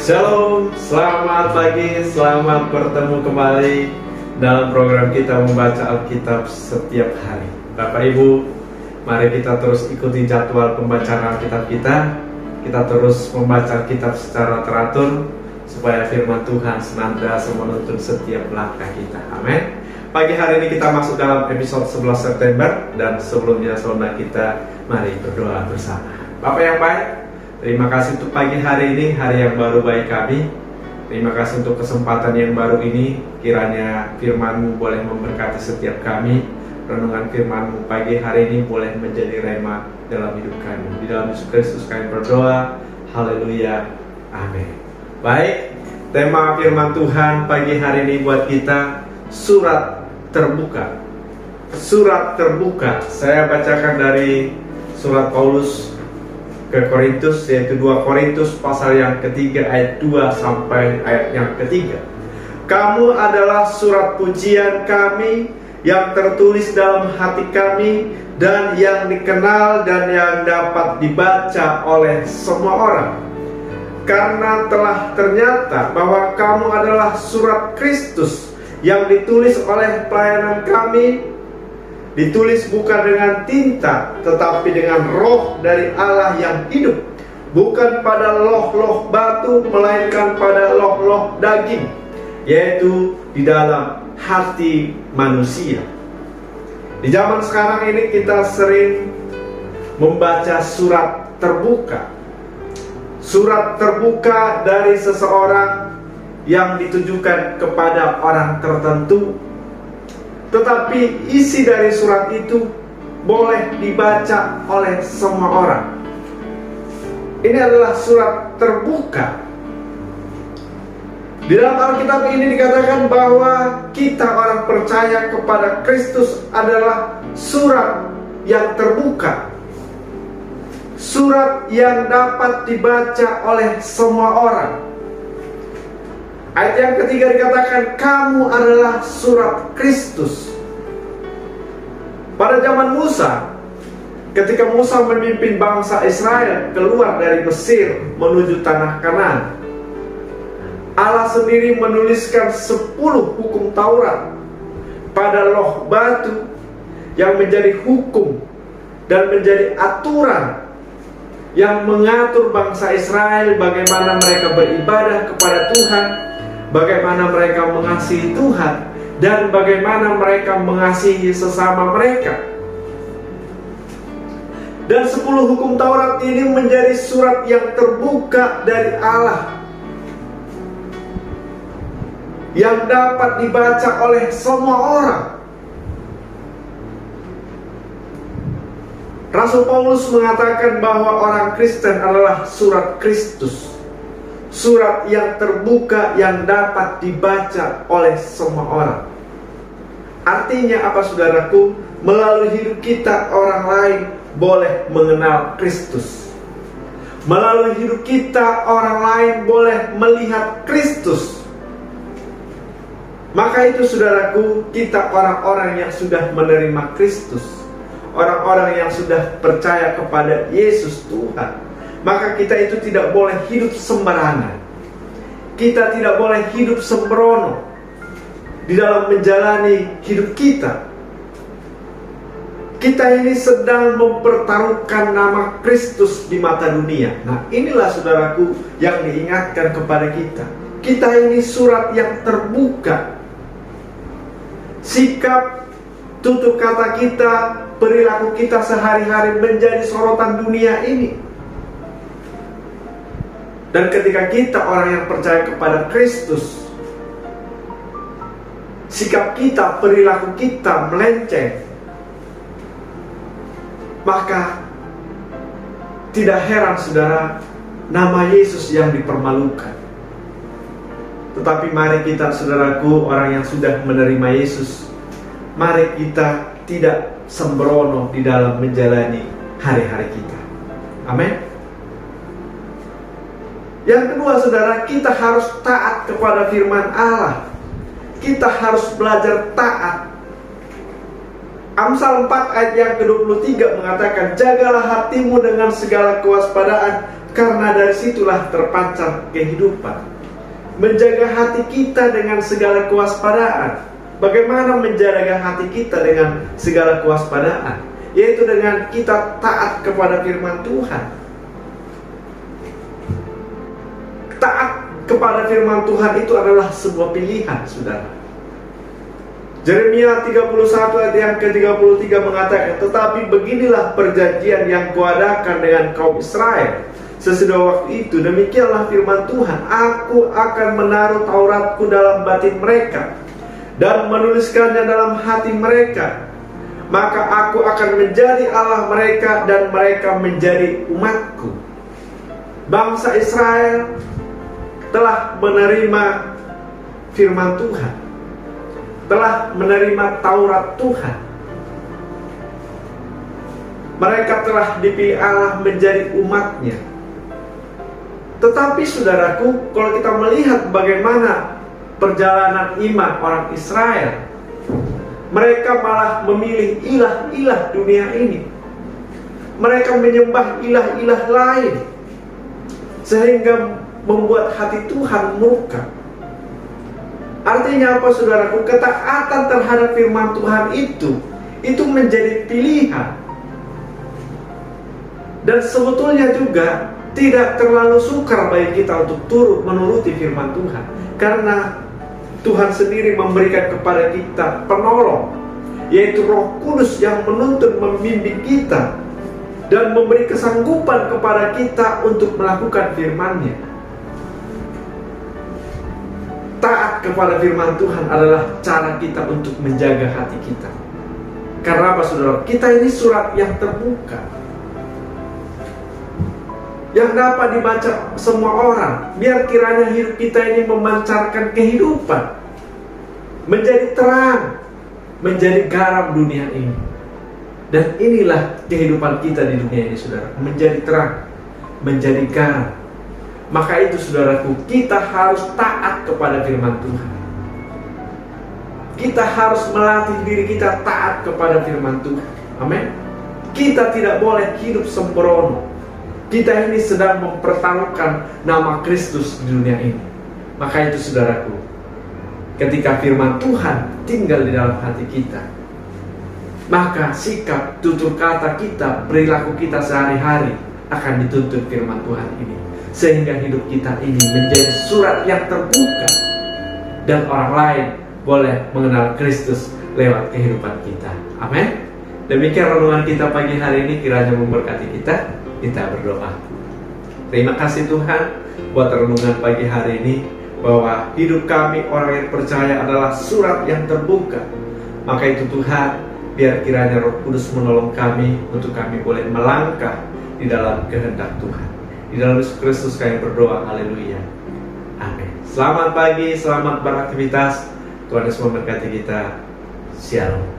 Shalom, selamat pagi, selamat bertemu kembali dalam program kita membaca Alkitab setiap hari. Bapak Ibu, mari kita terus ikuti jadwal pembacaan Alkitab kita. Kita terus membaca Alkitab secara teratur supaya firman Tuhan senantiasa menuntun setiap langkah kita. Amin. Pagi hari ini kita masuk dalam episode 11 September, dan sebelumnya saudara kita mari berdoa bersama. Bapak yang baik, terima kasih untuk pagi hari ini, hari yang baru bagi kami. Terima kasih untuk kesempatan yang baru ini. Kiranya firman-Mu boleh memberkati setiap kami. Renungan firman-Mu pagi hari ini boleh menjadi rema dalam hidup kami. Di dalam Yesus Kristus kami berdoa. Haleluya. Amin. Baik, tema firman Tuhan pagi hari ini buat kita, surat terbuka. Surat terbuka. Saya bacakan dari surat Paulus ke Korintus, yaitu 2 Korintus pasal yang ketiga ayat 2 sampai ayat yang ketiga. Kamu adalah surat pujian kami yang tertulis dalam hati kami dan yang dikenal dan yang dapat dibaca oleh semua orang. Karena telah ternyata bahwa kamu adalah surat Kristus yang ditulis oleh pelayanan kami, ditulis bukan dengan tinta, tetapi dengan roh dari Allah yang hidup, bukan pada loh-loh batu, melainkan pada loh-loh daging, yaitu di dalam hati manusia. Di zaman sekarang ini kita sering membaca surat terbuka. Surat terbuka dari seseorang yang ditujukan kepada orang tertentu, tetapi isi dari surat itu boleh dibaca oleh semua orang. Ini adalah surat terbuka. Di dalam Alkitab ini dikatakan bahwa kita orang percaya kepada Kristus adalah surat yang terbuka, surat yang dapat dibaca oleh semua orang. Ayat yang ketiga dikatakan kamu adalah surat Kristus. Pada zaman Musa, ketika Musa memimpin bangsa Israel keluar dari Mesir menuju tanah Kanaan, Allah sendiri menuliskan 10 hukum Taurat pada loh batu yang menjadi hukum dan menjadi aturan yang mengatur bangsa Israel bagaimana mereka beribadah kepada Tuhan, bagaimana mereka mengasihi Tuhan, dan bagaimana mereka mengasihi sesama mereka. Dan 10 hukum Taurat ini menjadi surat yang terbuka dari Allah, yang dapat dibaca oleh semua orang. Rasul Paulus mengatakan bahwa orang Kristen adalah surat Kristus, surat yang terbuka yang dapat dibaca oleh semua orang. Artinya apa saudaraku? Melalui hidup kita orang lain boleh mengenal Kristus. Melalui hidup kita orang lain boleh melihat Kristus. Maka itu saudaraku, kita orang-orang yang sudah menerima Kristus, orang-orang yang sudah percaya kepada Yesus Tuhan, maka kita itu tidak boleh hidup sembarangan. Kita tidak boleh hidup sembrono di dalam menjalani hidup kita. Kita ini sedang mempertaruhkan nama Kristus di mata dunia. Nah, inilah saudaraku yang diingatkan kepada kita. Kita ini surat yang terbuka. Sikap, tutur kata kita, perilaku kita sehari-hari menjadi sorotan dunia ini. Dan ketika kita orang yang percaya kepada Kristus, sikap kita, perilaku kita melenceng, maka tidak heran saudara, nama Yesus yang dipermalukan. Tetapi mari kita saudaraku, orang yang sudah menerima Yesus, mari kita tidak sembrono di dalam menjalani hari-hari kita. Amin. Yang kedua saudara, kita harus taat kepada firman Allah. Kita harus belajar taat. Amsal 4 ayat yang ke-23 mengatakan, jagalah hatimu dengan segala kewaspadaan, Karena dari situlah terpancar kehidupan. Menjaga hati kita dengan segala kewaspadaan. Bagaimana menjaga hati kita dengan segala kewaspadaan? Yaitu dengan kita taat kepada firman Tuhan. Taat kepada firman Tuhan itu adalah sebuah pilihan, saudara. Yeremia 31 ayat yang ke-33 mengatakan, tetapi beginilah perjanjian yang kuadakan dengan kaum Israel sesudah waktu itu, demikianlah firman Tuhan, aku akan menaruh Tauratku dalam batin mereka dan menuliskannya dalam hati mereka. Maka aku akan menjadi Allah mereka dan mereka menjadi umatku. Bangsa Israel telah menerima firman Tuhan, telah menerima Taurat Tuhan. Mereka telah dipilih Allah menjadi umatnya. Tetapi saudaraku, kalau kita melihat bagaimana perjalanan iman orang Israel, mereka malah memilih ilah-ilah dunia ini. Mereka menyembah ilah-ilah lain, sehingga membuat hati Tuhan murka. Artinya apa, saudaraku? Ketaatan terhadap firman Tuhan itu menjadi pilihan. Dan sebetulnya juga tidak terlalu sukar bagi kita untuk turut menuruti firman Tuhan, karena Tuhan sendiri memberikan kepada kita penolong, yaitu Roh Kudus yang menuntun membimbing kita dan memberi kesanggupan kepada kita untuk melakukan firman-Nya. Taat kepada firman Tuhan adalah cara kita untuk menjaga hati kita. Karena apa, saudara? Kita ini surat yang terbuka, yang dapat dibaca semua orang. Biar kiranya hidup kita ini memancarkan kehidupan, menjadi terang, menjadi garam dunia ini. Dan inilah kehidupan kita di dunia ini, saudara, menjadi terang, menjadi garam. Maka itu, saudaraku, kita harus taat kepada firman Tuhan. Kita harus melatih diri kita taat kepada firman Tuhan. Amin. Kita tidak boleh hidup sembrono. Kita ini sedang mempertaruhkan nama Kristus di dunia ini. Maka itu, saudaraku, ketika firman Tuhan tinggal di dalam hati kita, maka sikap, tutur kata kita, perilaku kita sehari-hari akan dituntut firman Tuhan ini, sehingga hidup kita ini menjadi surat yang terbuka, dan orang lain boleh mengenal Kristus lewat kehidupan kita. Amin. Demikian renungan kita pagi hari ini, kiranya memberkati kita. Kita berdoa. Terima kasih Tuhan buat renungan pagi hari ini, bahwa hidup kami orang yang percaya adalah surat yang terbuka. Maka itu Tuhan, biar kiranya Roh Kudus menolong kami untuk kami boleh melangkah di dalam kehendak Tuhan. Di dalam Yesus Kristus kami berdoa. Haleluya. Amin. Selamat pagi, selamat beraktivitas. Tuhan Yesus memberkati kita. Shalom.